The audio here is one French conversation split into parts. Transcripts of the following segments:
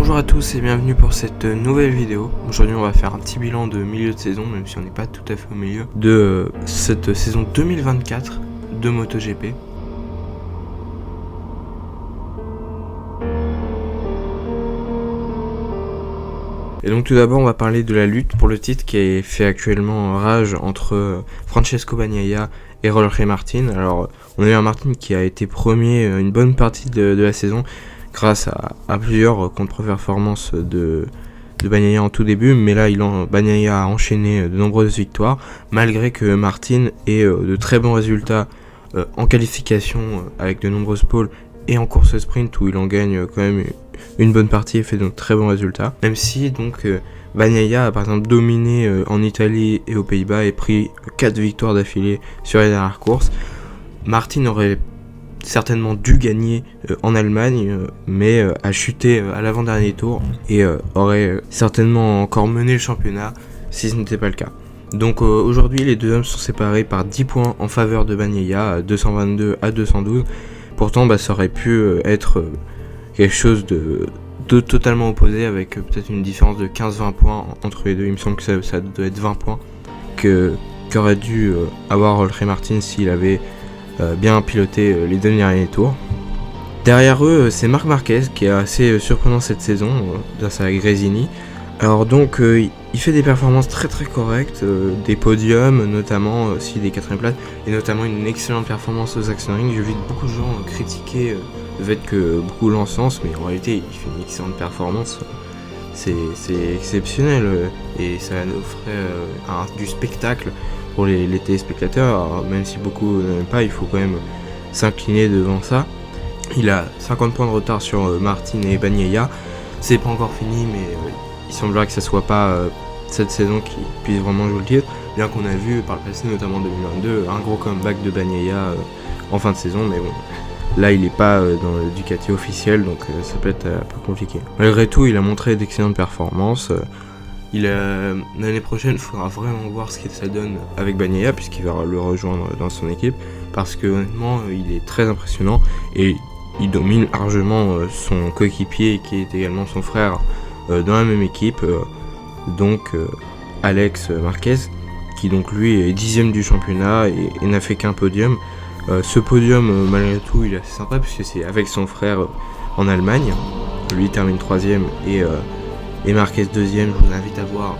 Bonjour à tous et bienvenue pour cette nouvelle vidéo. Aujourd'hui on va faire un petit bilan de milieu de saison, même si on n'est pas tout à fait au milieu, de cette saison 2024 de MotoGP. Et donc tout d'abord on va parler de la lutte pour le titre qui est fait actuellement rage entre Francesco Bagnaia et Jorge Martin. Alors on a eu un Martin qui a été premier une bonne partie de la saison grâce à plusieurs contre-performances de Bagnaia en tout début, mais là Bagnaia a enchaîné de nombreuses victoires malgré que Martin ait de très bons résultats en qualification avec de nombreuses poles et en course sprint où il en gagne quand même une bonne partie et fait de très bons résultats. Même si donc Bagnaia a par exemple dominé en Italie et aux Pays-Bas et pris 4 victoires d'affilée sur les dernières courses. Martin aurait certainement dû gagner en Allemagne, mais a chuté à l'avant-dernier tour et aurait certainement encore mené le championnat si ce n'était pas le cas. Donc aujourd'hui les deux hommes sont séparés par 10 points en faveur de Bagnaia, 222 à 212. Pourtant ça aurait pu être quelque chose de totalement opposé avec peut-être une différence de 15-20 points entre les deux. Il me semble que ça doit être 20 points qu'aurait dû avoir Jorge Martin s'il avait bien piloté les deux derniers tours. Derrière eux, c'est Marc Marquez qui est assez surprenant cette saison grâce à Gresini. Alors donc il fait des performances très très correctes, des podiums notamment, aussi des 4e places et notamment une excellente performance au Sachsenring. J'ai vu beaucoup de gens critiquer le fait que beaucoup l'encensent, mais en réalité il fait une excellente performance. C'est exceptionnel et ça offrait du spectacle pour les téléspectateurs. Alors, même si beaucoup n'aiment pas, il faut quand même s'incliner devant ça. Il a 50 points de retard sur Martin et Bagnaia. C'est pas encore fini, mais il semblerait que ça soit pas cette saison qui puisse vraiment jouer le titre, bien qu'on a vu par le passé, notamment en 2022, un gros comeback de Bagnaia en fin de saison, mais bon, là il n'est pas dans le Ducati officiel, donc ça peut être un peu compliqué. Malgré tout, il a montré d'excellentes performances. L'année prochaine, il faudra vraiment voir ce que ça donne avec Bagnaia, puisqu'il va le rejoindre dans son équipe, parce que honnêtement, il est très impressionnant et il domine largement son coéquipier qui est également son frère dans la même équipe, donc Alex Marquez, qui donc lui est 10e du championnat et n'a fait qu'un podium. Ce podium, malgré tout, il est assez sympa puisque c'est avec son frère en Allemagne. Lui termine 3e et Marquez 2e. Je vous invite à voir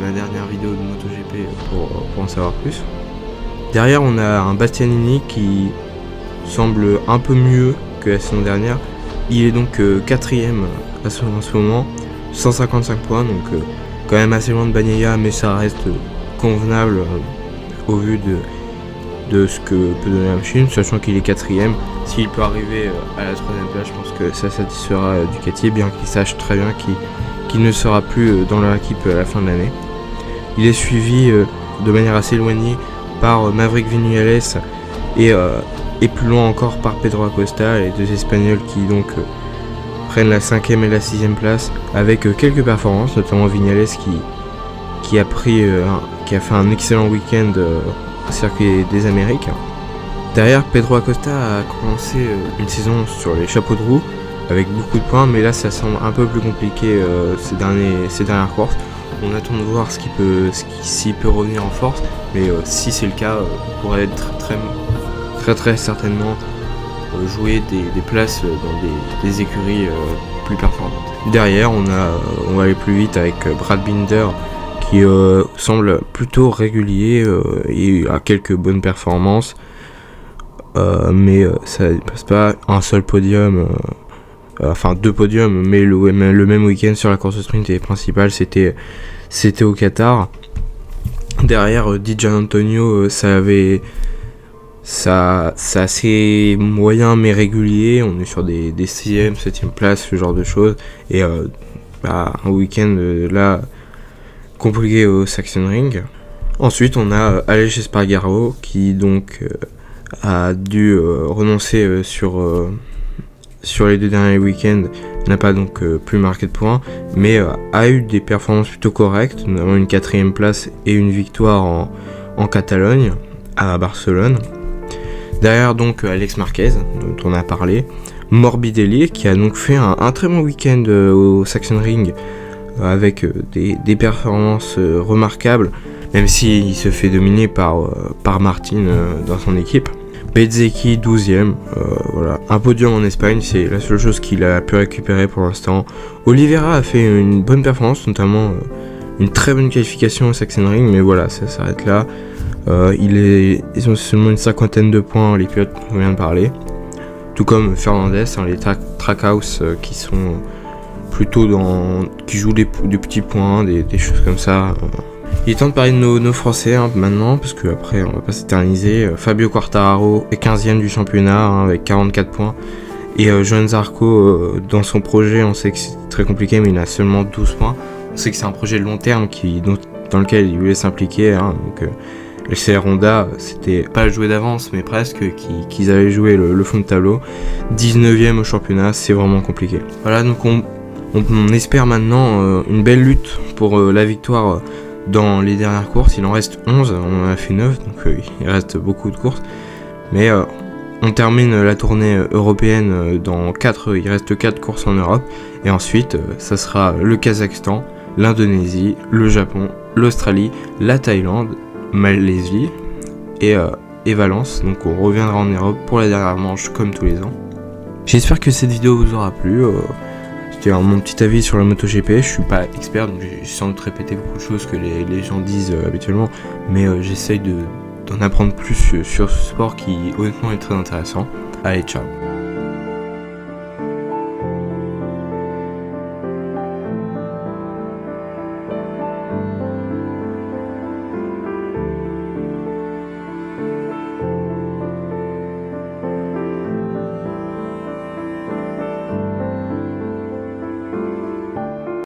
ma dernière vidéo de MotoGP pour en savoir plus. Derrière, on a un Bastianini qui semble un peu mieux que la saison dernière. Il est donc 4e en ce moment, 155 points, donc quand même assez loin de Bagnaia, mais ça reste convenable au vu de ce que peut donner la machine, sachant qu'il est 4e. S'il peut arriver à la 3e place, je pense que ça satisfera Ducati, bien qu'il sache très bien qu'il ne sera plus dans leur équipe à la fin de l'année. Il est suivi de manière assez éloignée par Maverick Viñales et plus loin encore par Pedro Acosta, les deux Espagnols qui donc prennent la 5e et la 6e place avec quelques performances, notamment Viñales qui a fait un excellent week-end au circuit des Amériques. Derrière, Pedro Acosta a commencé une saison sur les chapeaux de roue avec beaucoup de points, mais là ça semble un peu plus compliqué ces dernières courses. On attend de voir s'il peut revenir en force, mais si c'est le cas, il pourrait être très certainement jouer des places dans des écuries plus performantes. Derrière, on va aller plus vite avec Brad Binder qui semble plutôt régulier et a quelques bonnes performances, mais ça ne passe pas. Un seul podium, enfin 2 podiums, mais le même week-end sur la course sprint et principale, c'était au Qatar. Derrière, Di Giannantonio, c'est assez moyen mais régulier. On est sur des 6e, 7e places, ce genre de choses, et un week-end là compliqué au Sachsenring. Ensuite on a Aleix Espargaro qui donc a dû renoncer sur les 2 derniers week-ends, n'a pas donc plus marqué de points, mais a eu des performances plutôt correctes, notamment une 4e place et une victoire en Catalogne à Barcelone. Derrière donc Alex Marquez dont on a parlé, Morbidelli, qui a donc fait un très bon week-end au Sachsenring, avec des performances remarquables, même s'il se fait dominer par Martin dans son équipe. Bezzecchi 12ème, voilà. Un podium en Espagne, c'est la seule chose qu'il a pu récupérer pour l'instant. Oliveira a fait une bonne performance, notamment une très bonne qualification au Sachsenring, mais voilà, ça s'arrête là. Ils ont seulement une 50aine de points, les pilotes dont on vient de parler. Tout comme Fernandez, les Trackhouse qui sont plutôt qui jouent des petits points, des choses comme ça. Il est temps de parler de nos Français maintenant, parce qu'après on va pas s'éterniser. Fabio Quartararo est 15ème du championnat avec 44 points. Et Johann Zarco, dans son projet, on sait que c'est très compliqué, mais il a seulement 12 points. On sait que c'est un projet de long terme dans lequel il voulait s'impliquer. Donc LCR Honda, c'était pas joué d'avance, mais presque, qu'ils avaient joué le fond de tableau. 19ème au championnat, c'est vraiment compliqué. Voilà, donc on espère maintenant une belle lutte pour la victoire dans les dernières courses. Il en reste 11, on en a fait 9, donc il reste beaucoup de courses. Mais on termine la tournée européenne il reste 4 courses en Europe. Et ensuite, ça sera le Kazakhstan, l'Indonésie, le Japon, l'Australie, la Thaïlande, Malaisie et Valence. Donc on reviendra en Europe pour la dernière manche comme tous les ans. J'espère que cette vidéo vous aura plu. C'était mon petit avis sur la MotoGP. Je suis pas expert, donc j'ai sans doute répété beaucoup de choses que les gens disent habituellement, mais j'essaye d'en apprendre plus sur ce sport qui honnêtement est très intéressant. Allez, ciao.